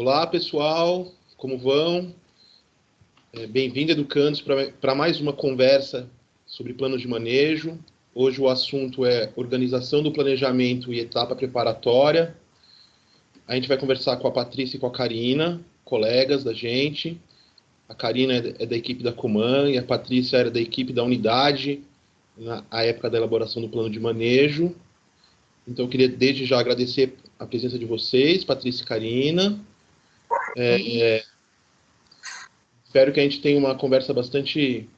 Olá, pessoal, como vão? Bem-vindo, educandos, para mais uma conversa sobre planos de manejo. Hoje o assunto é organização do planejamento e etapa preparatória. A gente vai conversar com a Patrícia e com a Karina, colegas da gente. A Karina é da equipe da Coman e a Patrícia era da equipe da unidade na época da elaboração do plano de manejo. Então, eu queria desde já agradecer a presença de vocês, Patrícia e Karina. Espero que a gente tenha uma conversa bastante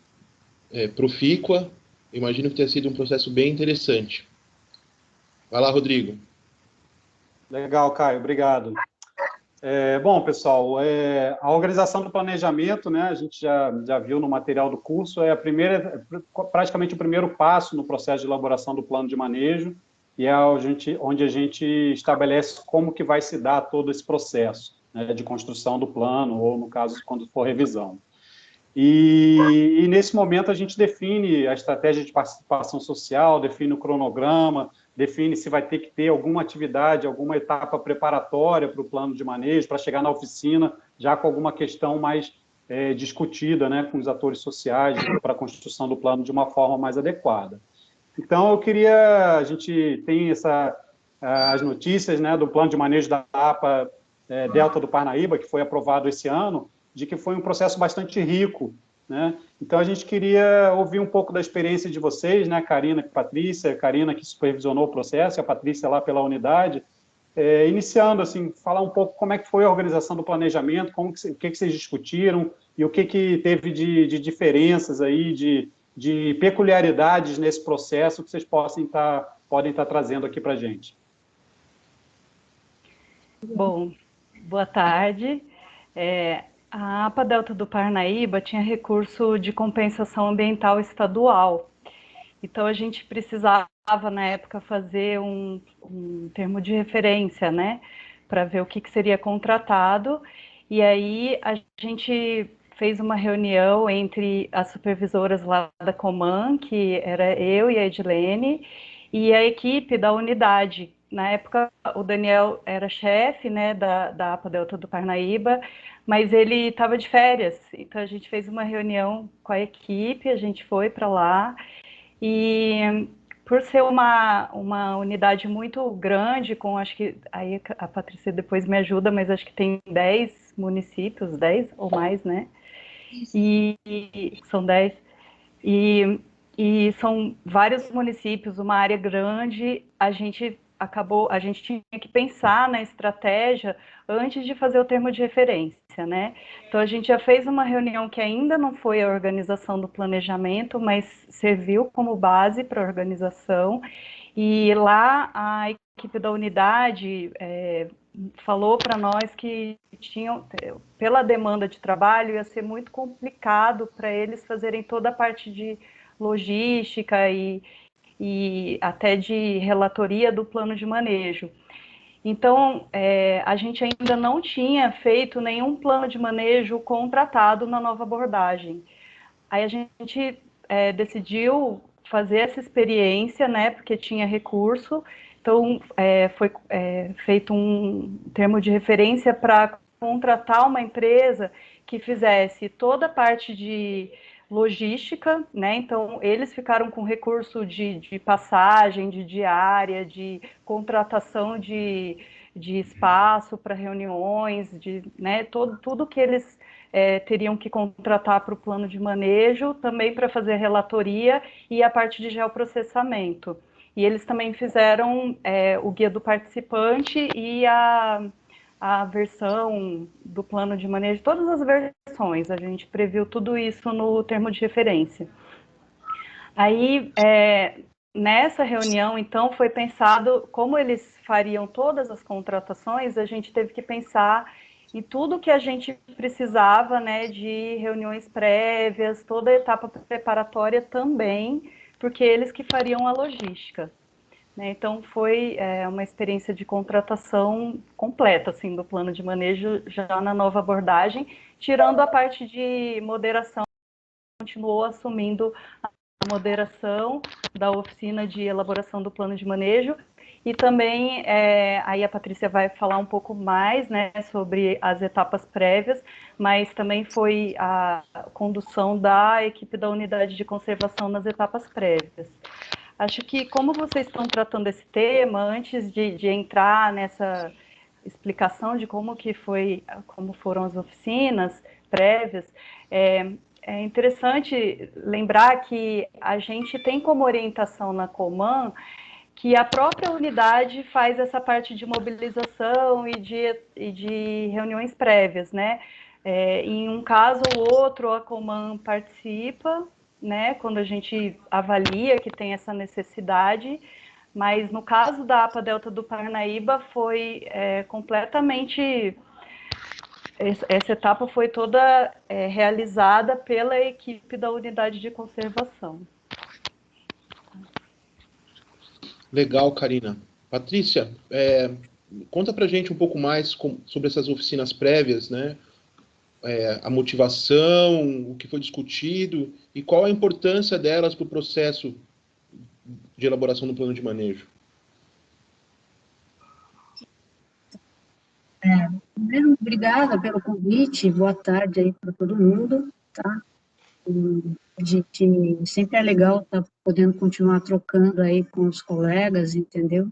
profícua. Imagino que tenha sido um processo bem interessante. Vai lá, Rodrigo. Legal, Caio, obrigado. Bom, pessoal, a organização do planejamento, né, a gente já viu no material do curso, praticamente o primeiro passo no processo de elaboração do plano de manejo, e é onde a gente estabelece como que vai se dar todo esse processo, né, de construção do plano, ou no caso, quando for revisão. E nesse momento a gente define a estratégia de participação social, define o cronograma, define se vai ter que ter alguma atividade, alguma etapa preparatória para o plano de manejo, para chegar na oficina já com alguma questão mais discutida, né, com os atores sociais para a construção do plano de uma forma mais adequada. Então, a gente tem as notícias, né, do plano de manejo da APA Delta do Parnaíba, que foi aprovado esse ano, de que foi um processo bastante rico, né? Então, a gente queria ouvir um pouco da experiência de vocês, né, Karina e Patrícia, Karina que supervisionou o processo, e a Patrícia lá pela unidade, iniciando, assim, falar um pouco como é que foi a organização do planejamento, o que vocês discutiram e o que teve de diferenças aí, de peculiaridades nesse processo que vocês podem estar trazendo aqui para a gente. Bom, boa tarde. A APA Delta do Parnaíba tinha recurso de compensação ambiental estadual. Então, a gente precisava, na época, fazer um termo de referência, né, para ver o que seria contratado. E aí, a gente fez uma reunião entre as supervisoras lá da Coman, que era eu e a Edilene, e a equipe da unidade. Na época, o Daniel era chefe, né, da APA Delta do Parnaíba, mas ele estava de férias. Então, a gente fez uma reunião com a equipe, a gente foi para lá, e por ser uma unidade muito grande, com acho que, aí a Patrícia depois me ajuda, mas acho que tem 10 municípios, 10 ou mais, né? E são 10. E são vários municípios, uma área grande, a gente tinha que pensar na estratégia antes de fazer o termo de referência, né? Então, a gente já fez uma reunião que ainda não foi a organização do planejamento, mas serviu como base para a organização, e lá a equipe da unidade falou para nós que pela demanda de trabalho, ia ser muito complicado para eles fazerem toda a parte de logística e até de relatoria do plano de manejo. Então, a gente ainda não tinha feito nenhum plano de manejo contratado na nova abordagem. Aí a gente decidiu fazer essa experiência, né, porque tinha recurso. Então, foi feito um termo de referência para contratar uma empresa que fizesse toda a parte de logística, né? Então, eles ficaram com recurso de passagem, de diária, de contratação de espaço para reuniões, né? Tudo que eles teriam que contratar para o plano de manejo, também para fazer relatoria e a parte de geoprocessamento. E eles também fizeram o guia do participante e a versão do plano de manejo, todas as versões, a gente previu tudo isso no termo de referência. Aí, nessa reunião, então, foi pensado como eles fariam todas as contratações, a gente teve que pensar em tudo que a gente precisava, né, de reuniões prévias, toda a etapa preparatória também, porque eles que fariam a logística. Então, foi uma experiência de contratação completa, assim, do plano de manejo já na nova abordagem, tirando a parte de moderação, continuou assumindo a moderação da oficina de elaboração do plano de manejo, e também, aí a Patrícia vai falar um pouco mais, né, sobre as etapas prévias, mas também foi a condução da equipe da unidade de conservação nas etapas prévias. Acho que, como vocês estão tratando esse tema, antes de entrar nessa explicação de como foram as oficinas prévias, é interessante lembrar que a gente tem como orientação na Coman que a própria unidade faz essa parte de mobilização e de reuniões prévias, né? Em um caso ou outro, a Coman participa, né, quando a gente avalia que tem essa necessidade, mas no caso da APA Delta do Parnaíba foi completamente... Essa etapa foi toda realizada pela equipe da unidade de conservação. Legal, Karina. Patrícia, conta pra gente um pouco mais sobre essas oficinas prévias, né? A motivação, o que foi discutido e qual a importância delas para o processo de elaboração do plano de manejo. Primeiro, obrigada pelo convite, boa tarde aí para todo mundo, tá? A gente sempre é legal estar podendo continuar trocando aí com os colegas, entendeu?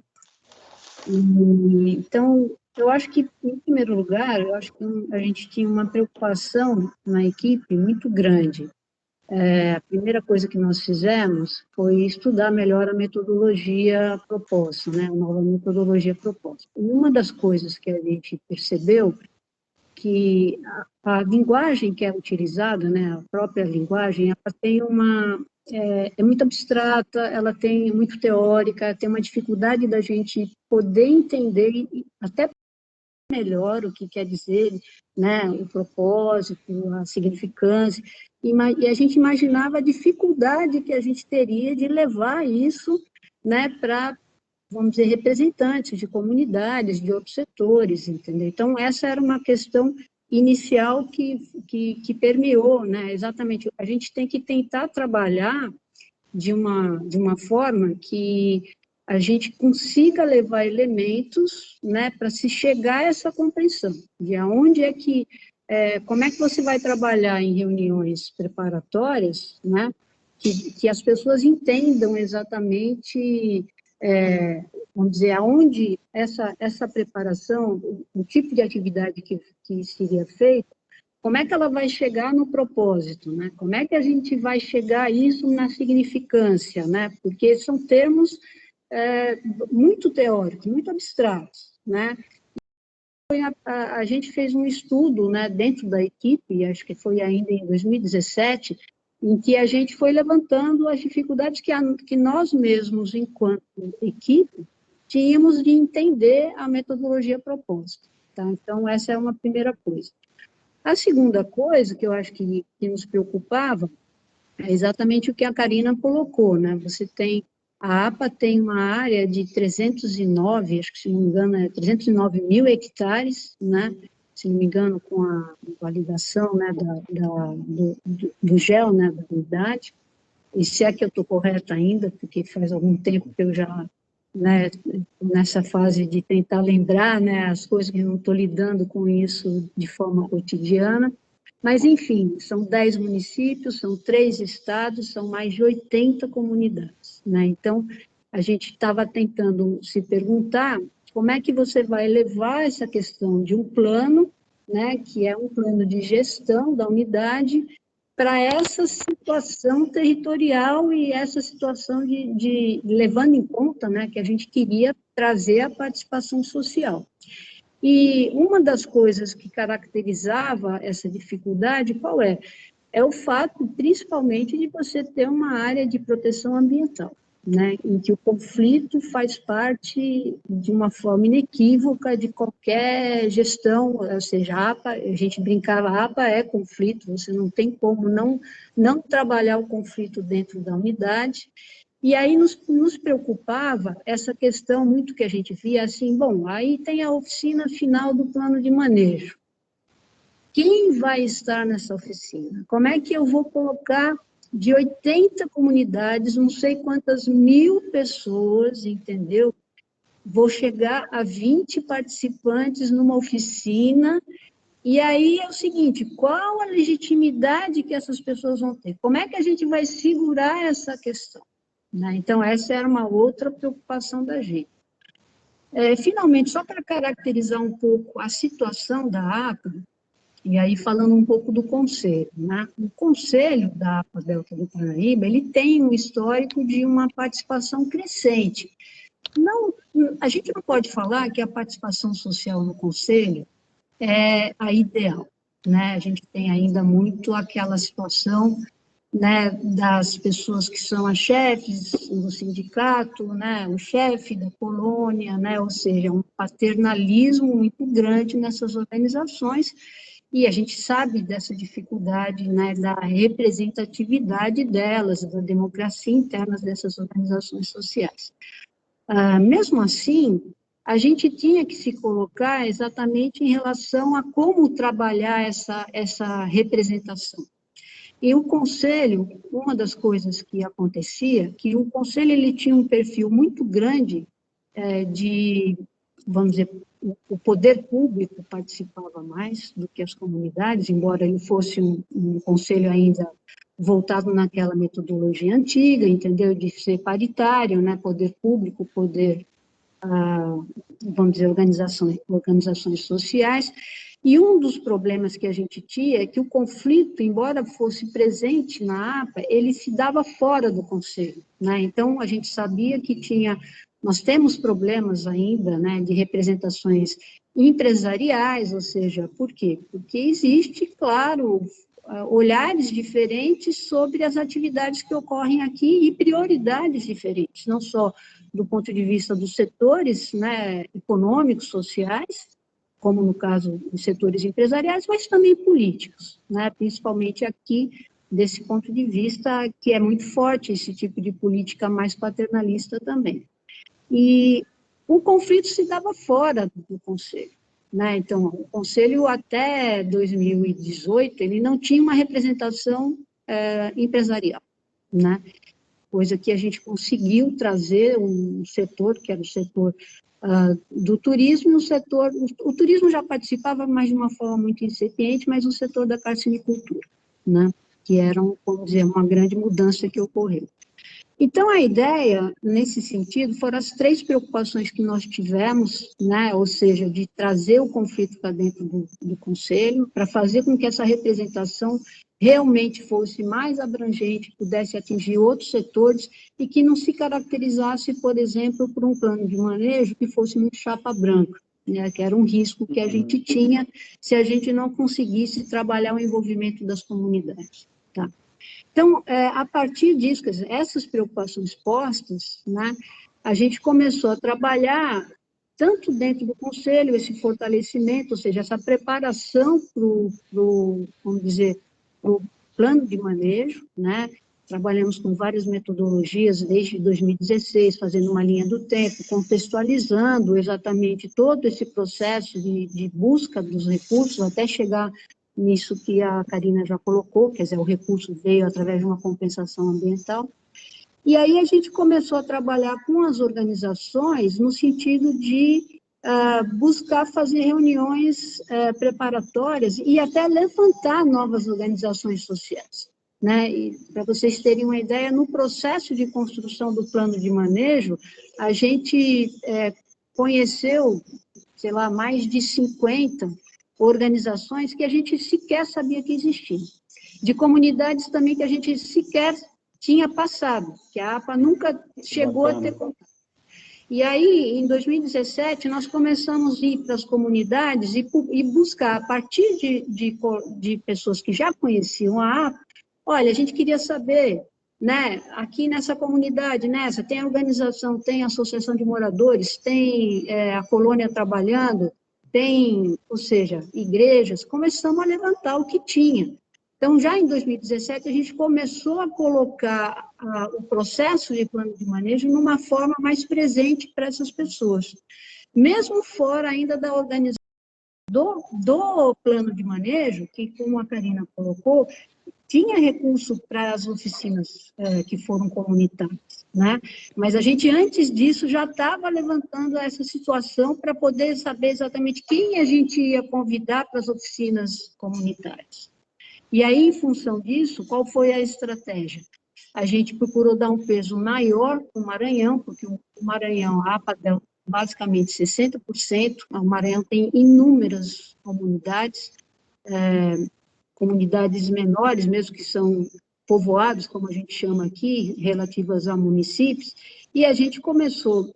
Então, eu acho que, em primeiro lugar, eu acho que a gente tinha uma preocupação na equipe muito grande. A primeira coisa que nós fizemos foi estudar melhor a metodologia proposta, né, a nova metodologia proposta. E uma das coisas que a gente percebeu que a linguagem que é utilizada, né, a própria linguagem, ela tem é muito abstrata, ela tem muito teórica, tem uma dificuldade da gente poder entender até melhor o que quer dizer, né, o propósito, a significância, e a gente imaginava a dificuldade que a gente teria de levar isso, né, para, vamos dizer, representantes de comunidades, de outros setores, entendeu? Então, essa era uma questão inicial que permeou, né, exatamente, a gente tem que tentar trabalhar de uma forma que a gente consiga levar elementos, né, para se chegar a essa compreensão, de aonde é que, como é que você vai trabalhar em reuniões preparatórias, né, que as pessoas entendam exatamente, vamos dizer, aonde essa preparação, o tipo de atividade que seria feita, como é que ela vai chegar no propósito, né? Como é que a gente vai chegar a isso na significância, né? Porque são termos muito teóricos, muito abstratos, né? A gente fez um estudo, né, dentro da equipe, acho que foi ainda em 2017, em que a gente foi levantando as dificuldades que nós mesmos, enquanto equipe, tínhamos de entender a metodologia proposta, tá? Então, essa é uma primeira coisa. A segunda coisa que eu acho que nos preocupava é exatamente o que a Karina colocou, né? A APA tem uma área de 309, acho que se não me engano, 309 mil hectares, né? Se não me engano, com a validação, né, do GEL, né, da unidade. E se é que eu estou correta ainda, porque faz algum tempo que eu já, né, nessa fase de tentar lembrar, né, as coisas que eu não estou lidando com isso de forma cotidiana, mas, enfim, são 10 municípios, são 3 estados, são mais de 80 comunidades, né, então, a gente estava tentando se perguntar como é que você vai levar essa questão de um plano, né, que é um plano de gestão da unidade, para essa situação territorial e essa situação de levando em conta, né, que a gente queria trazer a participação social. E uma das coisas que caracterizava essa dificuldade, qual é? É o fato, principalmente, de você ter uma área de proteção ambiental, né, em que o conflito faz parte de uma forma inequívoca de qualquer gestão, ou seja, a APA, a gente brincava, a APA é conflito, você não tem como não trabalhar o conflito dentro da unidade, e aí nos preocupava essa questão muito que a gente via, assim, bom, aí tem a oficina final do plano de manejo. Quem vai estar nessa oficina? Como é que eu vou colocar de 80 comunidades, não sei quantas mil pessoas, entendeu? vou chegar a 20 participantes numa oficina, e aí é o seguinte, qual a legitimidade que essas pessoas vão ter? Como é que a gente vai segurar essa questão? Né? Então, essa era uma outra preocupação da gente. Finalmente, só para caracterizar um pouco a situação da APA, e aí falando um pouco do Conselho, né? O Conselho da APA Delta do Parnaíba, ele tem um histórico de uma participação crescente. Não, a gente não pode falar que a participação social no Conselho é a ideal, né? A gente tem ainda muito aquela situação, né, das pessoas que são as chefes do sindicato, né, o chefe da colônia, né, ou seja, um paternalismo muito grande nessas organizações, e a gente sabe dessa dificuldade, né, da representatividade delas, da democracia interna dessas organizações sociais. Mesmo assim, a gente tinha que se colocar exatamente em relação a como trabalhar essa representação. E o Conselho, uma das coisas que acontecia, que o Conselho ele tinha um perfil muito grande de, vamos dizer, o poder público participava mais do que as comunidades, embora ele fosse um conselho ainda voltado naquela metodologia antiga, entendeu? De ser paritário, né? Poder público, poder, vamos dizer, organizações sociais. E um dos problemas que a gente tinha é que o conflito, embora fosse presente na APA, ele se dava fora do Conselho, né? Então, a gente sabia que nós temos problemas ainda, né, de representações empresariais, ou seja, por quê? Porque existe, claro, olhares diferentes sobre as atividades que ocorrem aqui e prioridades diferentes, não só do ponto de vista dos setores, né, econômicos, sociais, como no caso dos setores empresariais, mas também políticos, né, principalmente aqui, desse ponto de vista que é muito forte esse tipo de política mais paternalista também. E o conflito se dava fora do Conselho, né? Então, o Conselho até 2018, ele não tinha uma representação empresarial, né? Coisa que a gente conseguiu trazer um setor, que era o setor do turismo, o turismo já participava, mas de uma forma muito incipiente, mas o setor da carcinicultura, né? Que era, vamos dizer, uma grande mudança que ocorreu. Então, a ideia, nesse sentido, foram as 3 preocupações que nós tivemos, né? Ou seja, de trazer o conflito para dentro do Conselho, para fazer com que essa representação realmente fosse mais abrangente, pudesse atingir outros setores e que não se caracterizasse, por exemplo, por um plano de manejo que fosse muito chapa branca, né? Que era um risco que a gente tinha se a gente não conseguisse trabalhar o envolvimento das comunidades, tá? Então, a partir disso, quer dizer, essas preocupações postas, né, a gente começou a trabalhar tanto dentro do Conselho, esse fortalecimento, ou seja, essa preparação vamos dizer, para o plano de manejo, né? Trabalhamos com várias metodologias desde 2016, fazendo uma linha do tempo, contextualizando exatamente todo esse processo de busca dos recursos, até chegar nisso que a Karina já colocou, quer dizer, o recurso veio através de uma compensação ambiental. E aí a gente começou a trabalhar com as organizações no sentido de buscar fazer reuniões preparatórias e até levantar novas organizações sociais, né? E para vocês terem uma ideia, no processo de construção do plano de manejo, a gente conheceu, sei lá, mais de 50 organizações que a gente sequer sabia que existiam, de comunidades também que a gente sequer tinha passado, que a APA nunca chegou a ter contato. E aí, em 2017, nós começamos a ir para as comunidades e buscar, a partir de pessoas que já conheciam a APA, olha, a gente queria saber, né, aqui nessa comunidade, tem a organização, tem a associação de moradores, tem a colônia trabalhando, tem, ou seja, igrejas, começamos a levantar o que tinha. Então, já em 2017, a gente começou a colocar o processo de plano de manejo numa forma mais presente para essas pessoas. Mesmo fora ainda da organização do plano de manejo, que, como a Karina colocou, tinha recurso para as oficinas que foram comunitárias, né? Mas a gente, antes disso, já estava levantando essa situação para poder saber exatamente quem a gente ia convidar para as oficinas comunitárias. E aí, em função disso, qual foi a estratégia? A gente procurou dar um peso maior para o Maranhão, porque o Maranhão, a APA deu basicamente 60%, o Maranhão tem inúmeras comunidades, comunidades menores, mesmo que são povoados, como a gente chama aqui, relativas a municípios, e a gente começou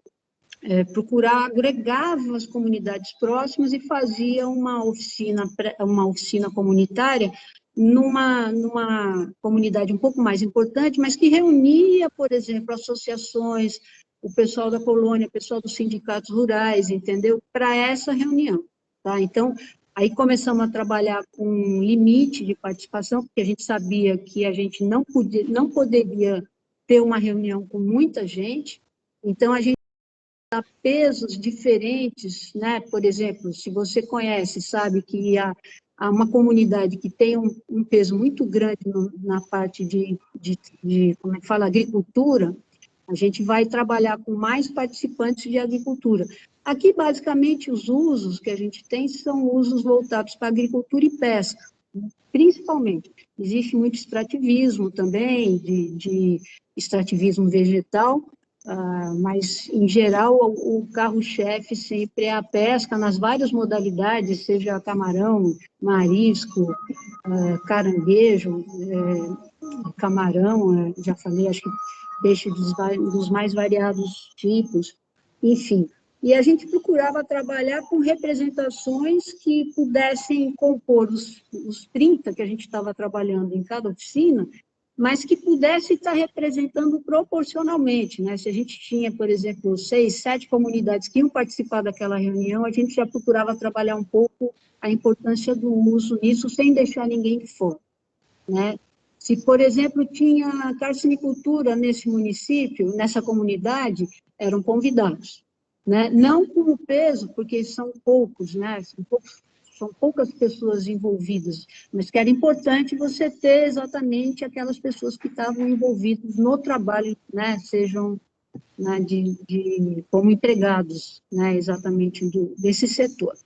a procurar, agregava as comunidades próximas e fazia uma oficina comunitária numa comunidade um pouco mais importante, mas que reunia, por exemplo, associações, o pessoal da colônia, o pessoal dos sindicatos rurais, entendeu? Para essa reunião, tá? Então, aí começamos a trabalhar com um limite de participação, porque a gente sabia que a gente não poderia ter uma reunião com muita gente, então a gente dá pesos diferentes, né? Por exemplo, se você conhece, sabe que há uma comunidade que tem um peso muito grande na parte de como é que fala, agricultura, a gente vai trabalhar com mais participantes de agricultura. Aqui, basicamente, os usos que a gente tem são usos voltados para agricultura e pesca, principalmente. Existe muito extrativismo também, de extrativismo vegetal, mas, em geral, o carro-chefe sempre é a pesca nas várias modalidades, seja camarão, marisco, caranguejo, camarão, já falei, acho que peixe dos mais variados tipos, enfim. E a gente procurava trabalhar com representações que pudessem compor os 30 que a gente estava trabalhando em cada oficina, mas que pudesse estar representando proporcionalmente, né? Se a gente tinha, por exemplo, 6, 7 comunidades que iam participar daquela reunião, a gente já procurava trabalhar um pouco a importância do uso nisso, sem deixar ninguém de fora, né? Se, por exemplo, tinha carcinicultura nesse município, nessa comunidade, eram convidados, né? Não com o peso, porque são poucos, né? São poucas pessoas envolvidas, mas que era importante você ter exatamente aquelas pessoas que estavam envolvidas no trabalho, né? Sejam, né, como empregados, né? Exatamente desse setor.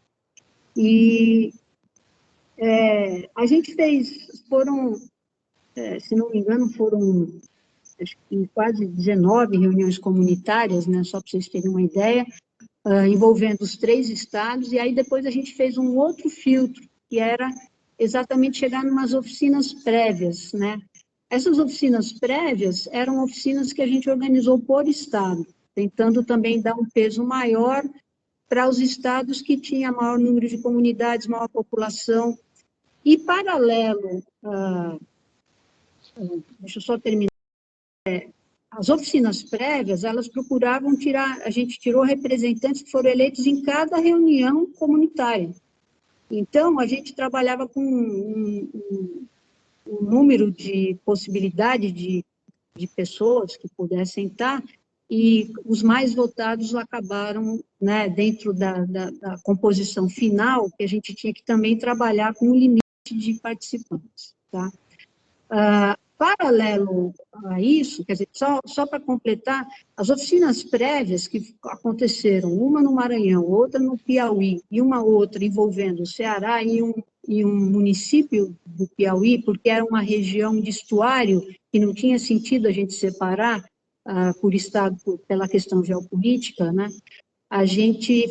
E a gente fez, se não me engano, foram acho que quase 19 reuniões comunitárias, né, só para vocês terem uma ideia, envolvendo os 3 estados, e aí depois a gente fez um outro filtro, que era exatamente chegar em umas oficinas prévias, né? Essas oficinas prévias eram oficinas que a gente organizou por estado, tentando também dar um peso maior para os estados que tinham maior número de comunidades, maior população, e paralelo deixa eu só terminar. As oficinas prévias, elas procuravam a gente tirou representantes que foram eleitos em cada reunião comunitária. Então, a gente trabalhava com um número de possibilidade de pessoas que pudessem estar, e os mais votados acabaram, né, dentro da composição final, que a gente tinha que também trabalhar com um limite de participantes, tá? Paralelo a isso, quer dizer, só para completar, as oficinas prévias que aconteceram, uma no Maranhão, outra no Piauí, e uma outra envolvendo o Ceará e um município do Piauí, porque era uma região de estuário que não tinha sentido a gente separar por estado, pela questão geopolítica, né?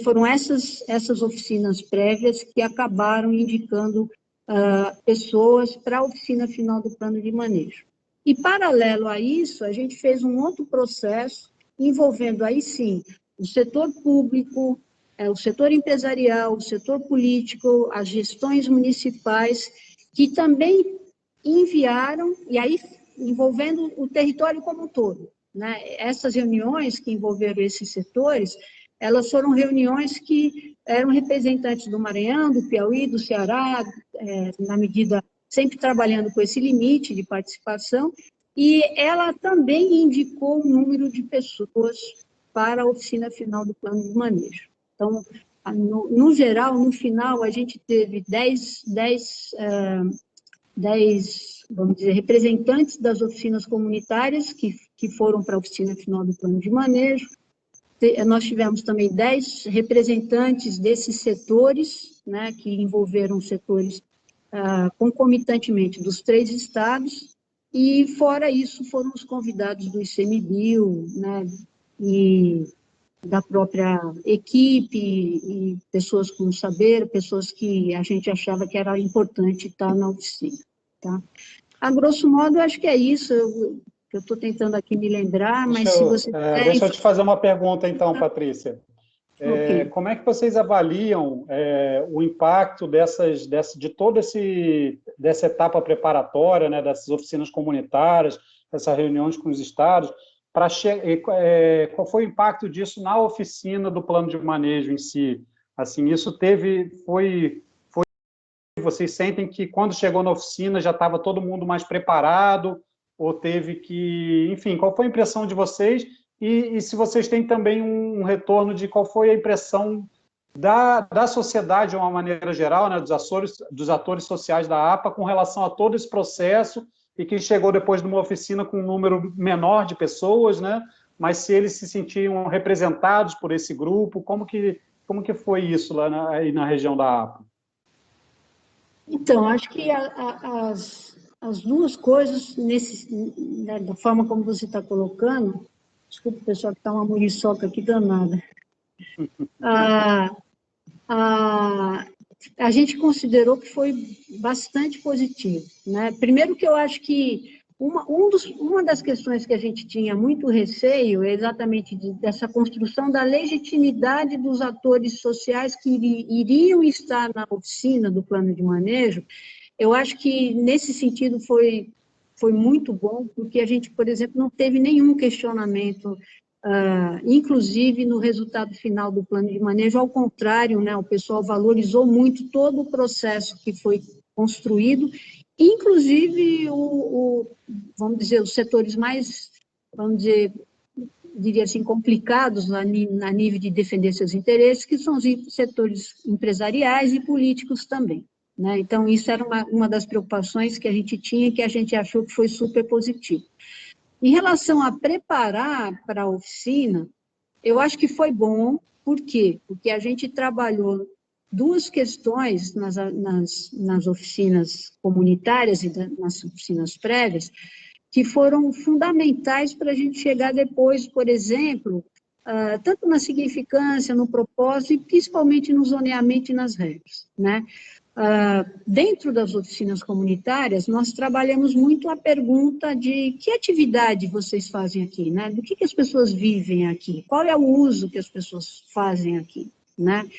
Foram essas oficinas prévias que acabaram indicando pessoas para a oficina final do plano de manejo. E, paralelo a isso, a gente fez um outro processo envolvendo, aí sim, o setor público, o setor empresarial, o setor político, as gestões municipais, que também enviaram, e aí envolvendo o território como um todo, né? Essas reuniões que envolveram esses setores, elas foram reuniões que eram representantes do Maranhão, do Piauí, do Ceará, na medida, sempre trabalhando com esse limite de participação, e ela também indicou o número de pessoas para a oficina final do plano de manejo. Então, no geral, no final, a gente teve 10 vamos dizer, representantes das oficinas comunitárias que foram para a oficina final do plano de manejo. Nós tivemos também 10 representantes desses setores, né, que envolveram setores concomitantemente dos 3 estados, e fora isso foram os convidados do ICMBio, né, e da própria equipe, e pessoas com saber, pessoas que a gente achava que era importante estar na oficina. Tá? A grosso modo, eu acho que é isso. Eu estou tentando aqui me lembrar, mas se você... Deixa eu te fazer uma pergunta, então, Patrícia. Okay. Como é que vocês avaliam o impacto de toda dessa etapa preparatória, né, dessas oficinas comunitárias, dessas reuniões com os estados, qual foi o impacto disso na oficina do plano de manejo em si? Assim, isso vocês sentem que quando chegou na oficina já estava todo mundo mais preparado, ou teve que... Enfim, qual foi a impressão de vocês? E se vocês têm também um retorno de qual foi a impressão da sociedade, de uma maneira geral, né, dos atores sociais da APA, com relação a todo esse processo, e que chegou depois de uma oficina com um número menor de pessoas, né, mas se eles se sentiam representados por esse grupo, como que foi isso lá aí na região da APA? Então, acho que as duas coisas, né, da forma como você está colocando, desculpa, pessoal, que está uma muriçoca aqui danada. A gente considerou que foi bastante positivo, né? Primeiro que eu acho que uma das questões que a gente tinha muito receio é exatamente dessa construção da legitimidade dos atores sociais que iriam estar na oficina do plano de manejo. Eu acho que, nesse sentido, foi muito bom, porque a gente, por exemplo, não teve nenhum questionamento, inclusive no resultado final do plano de manejo, ao contrário, né, o pessoal valorizou muito todo o processo que foi construído, inclusive, vamos dizer, os setores mais, vamos dizer, diria assim, complicados a nível de defender seus interesses, que são os setores empresariais e políticos também. Né? Então, isso era uma das preocupações que a gente tinha e que a gente achou que foi super positivo. Em relação a preparar para a oficina, eu acho que foi bom. Por quê? Porque a gente trabalhou duas questões nas oficinas comunitárias e nas oficinas prévias, que foram fundamentais para a gente chegar depois, por exemplo, tanto na significância, no propósito, e principalmente no zoneamento e nas regras, né? Dentro das oficinas comunitárias, nós trabalhamos muito a pergunta de que atividade vocês fazem aqui, né? Do que as pessoas vivem aqui? Qual é o uso que as pessoas fazem aqui, né?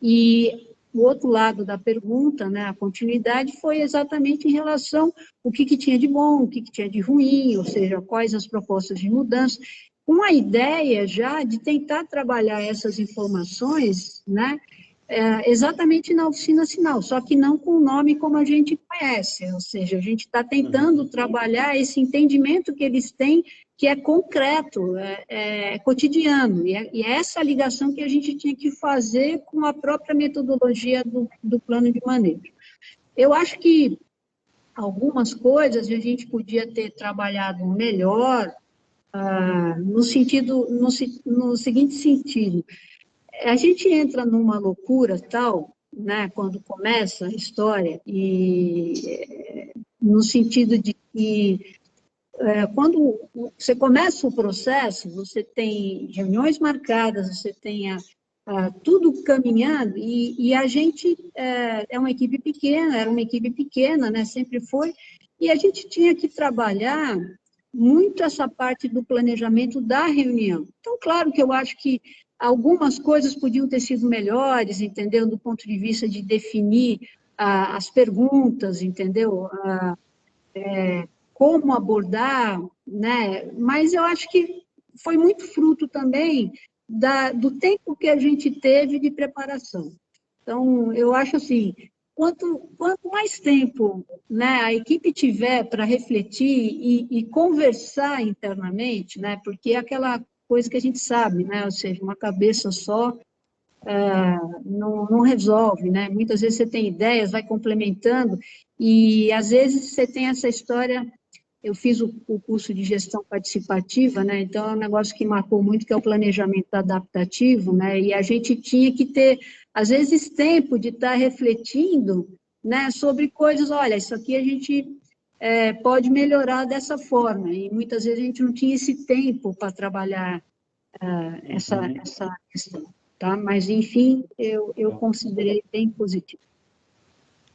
E o outro lado da pergunta, né, a continuidade, foi exatamente em relação ao que tinha de bom, o que tinha de ruim, ou seja, quais as propostas de mudança, com a ideia já de tentar trabalhar essas informações, né, exatamente na oficina final, só que não com o nome como a gente conhece, ou seja, a gente está tentando trabalhar esse entendimento que eles têm, que é concreto, é cotidiano, e é essa ligação que a gente tinha que fazer com a própria metodologia do plano de manejo. Eu acho que algumas coisas a gente podia ter trabalhado melhor, no seguinte sentido: a gente entra numa loucura tal, né, quando começa a história, e no sentido de que quando você começa o processo, você tem reuniões marcadas, você tem tudo caminhando, e a gente é uma equipe pequena, era uma equipe pequena, né, sempre foi, e a gente tinha que trabalhar muito essa parte do planejamento da reunião. Então, claro que eu acho que algumas coisas podiam ter sido melhores, entendeu? Do ponto de vista de definir as perguntas, entendeu? Como abordar, né? Mas eu acho que foi muito fruto também do tempo que a gente teve de preparação. Então, eu acho assim, quanto mais tempo, né, a equipe tiver para refletir e conversar internamente, né, porque é aquela coisa que a gente sabe, né, ou seja, uma cabeça só não resolve, né? Muitas vezes você tem ideias, vai complementando, E, às vezes, você tem essa história. Eu fiz o curso de gestão participativa, né? Então, é um negócio que marcou muito, que é o planejamento adaptativo, né? E a gente tinha que ter, às vezes, tempo de estar refletindo, né, sobre coisas. Olha, isso aqui a gente pode melhorar dessa forma. E, muitas vezes, a gente não tinha esse tempo para trabalhar essa questão, tá? Mas, enfim, eu considerei bem positivo.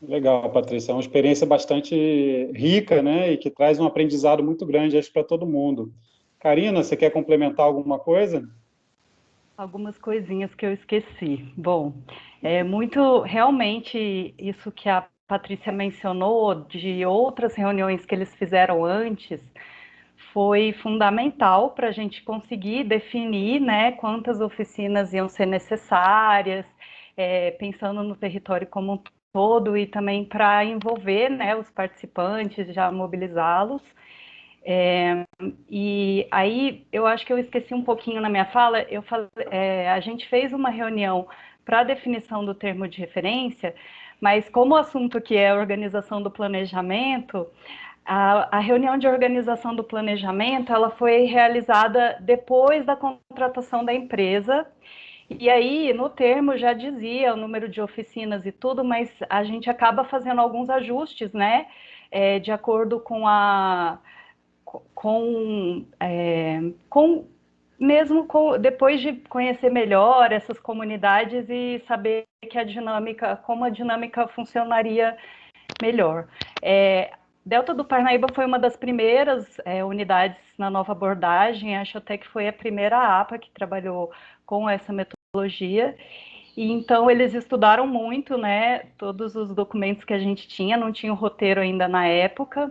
Legal, Patrícia. É uma experiência bastante rica, né? E que traz um aprendizado muito grande, acho, para todo mundo. Karina, você quer complementar alguma coisa? Algumas coisinhas que eu esqueci. Bom, é muito realmente isso que a Patrícia mencionou de outras reuniões que eles fizeram antes foi fundamental para a gente conseguir definir, né, quantas oficinas iam ser necessárias, pensando no território como um todo e também para envolver, né, os participantes, já mobilizá-los. E aí eu acho que eu esqueci um pouquinho na minha fala. A gente fez uma reunião para a definição do termo de referência, mas como o assunto aqui é a organização do planejamento, a reunião de organização do planejamento ela foi realizada depois da contratação da empresa. E aí, no termo já dizia o número de oficinas e tudo, mas a gente acaba fazendo alguns ajustes, né? De acordo com depois de conhecer melhor essas comunidades e saber como a dinâmica funcionaria melhor. Delta do Parnaíba foi uma das primeiras unidades na nova abordagem, acho até que foi a primeira APA que trabalhou com essa metodologia. E então eles estudaram muito, né, todos os documentos que a gente tinha, não tinha o roteiro ainda na época.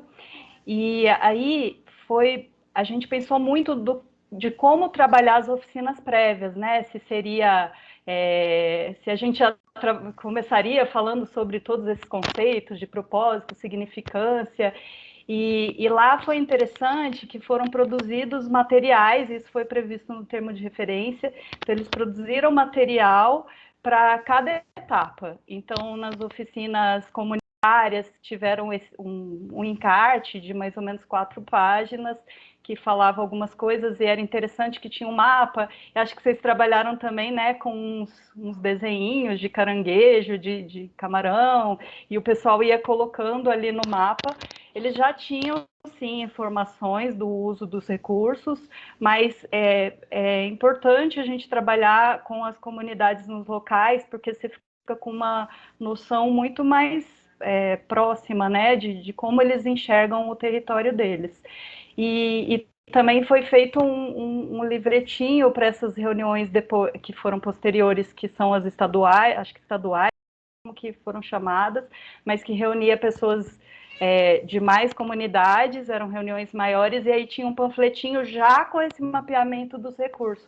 E aí a gente pensou muito de como trabalhar as oficinas prévias, né? Se a gente começaria falando sobre todos esses conceitos de propósito, significância, e lá foi interessante que foram produzidos materiais, isso foi previsto no termo de referência, então eles produziram material para cada etapa. Então, nas oficinas comunitárias, tiveram um encarte de mais ou menos 4 páginas, que falava algumas coisas, e era interessante que tinha um mapa. Eu acho que vocês trabalharam também, né, com uns desenhinhos de caranguejo, de camarão, e o pessoal ia colocando ali no mapa. Eles já tinham, sim, informações do uso dos recursos, mas é importante a gente trabalhar com as comunidades nos locais, porque você fica com uma noção muito mais próxima, né, de como eles enxergam o território deles. E também foi feito um livretinho para essas reuniões depois, que foram posteriores, que são as estaduais, acho que estaduais, que foram chamadas, mas que reunia pessoas de mais comunidades, eram reuniões maiores, e aí tinha um panfletinho já com esse mapeamento dos recursos.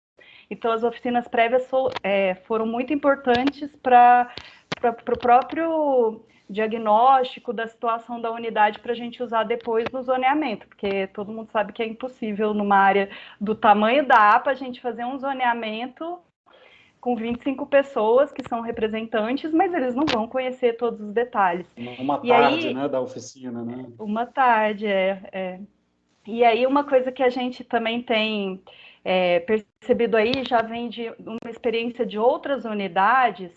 Então, as oficinas prévias foram muito importantes para o próprio diagnóstico da situação da unidade para a gente usar depois no zoneamento, porque todo mundo sabe que é impossível numa área do tamanho da APA a gente fazer um zoneamento com 25 pessoas que são representantes, mas eles não vão conhecer todos os detalhes. Uma tarde, né, da oficina, né? Uma tarde, E aí uma coisa que a gente também tem percebido aí, já vem de uma experiência de outras unidades,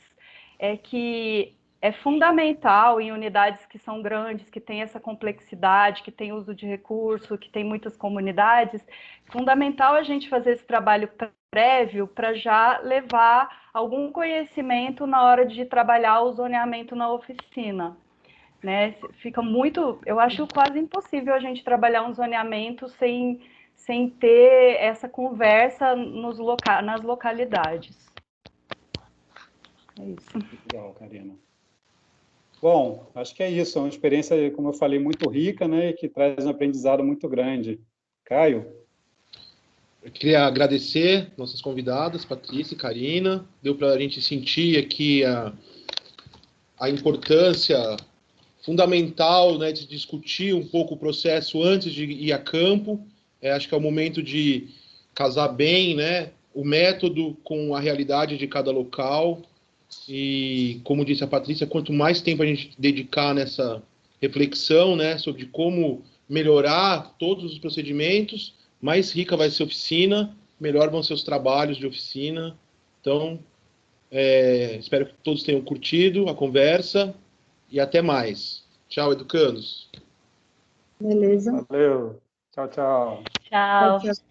é que é fundamental em unidades que são grandes, que têm essa complexidade, que tem uso de recurso, que tem muitas comunidades, fundamental a gente fazer esse trabalho prévio para já levar algum conhecimento na hora de trabalhar o zoneamento na oficina. Né? Fica muito, eu acho quase impossível a gente trabalhar um zoneamento sem ter essa conversa nas localidades. É isso. Legal, Karina. Bom, acho que é isso, é uma experiência, como eu falei, muito rica, né, e que traz um aprendizado muito grande. Caio? Eu queria agradecer nossas convidadas, Patrícia e Karina. Deu para a gente sentir aqui a importância fundamental, né, de discutir um pouco o processo antes de ir a campo. Acho que é o momento de casar bem, né, o método com a realidade de cada local. E, como disse a Patrícia, quanto mais tempo a gente dedicar reflexão, né, sobre como melhorar todos os procedimentos, mais rica vai ser a oficina, melhor vão ser os trabalhos de oficina. Então, espero que todos tenham curtido a conversa e até mais. Tchau, educandos. Beleza. Valeu. Tchau, tchau. Tchau. Tchau, tchau.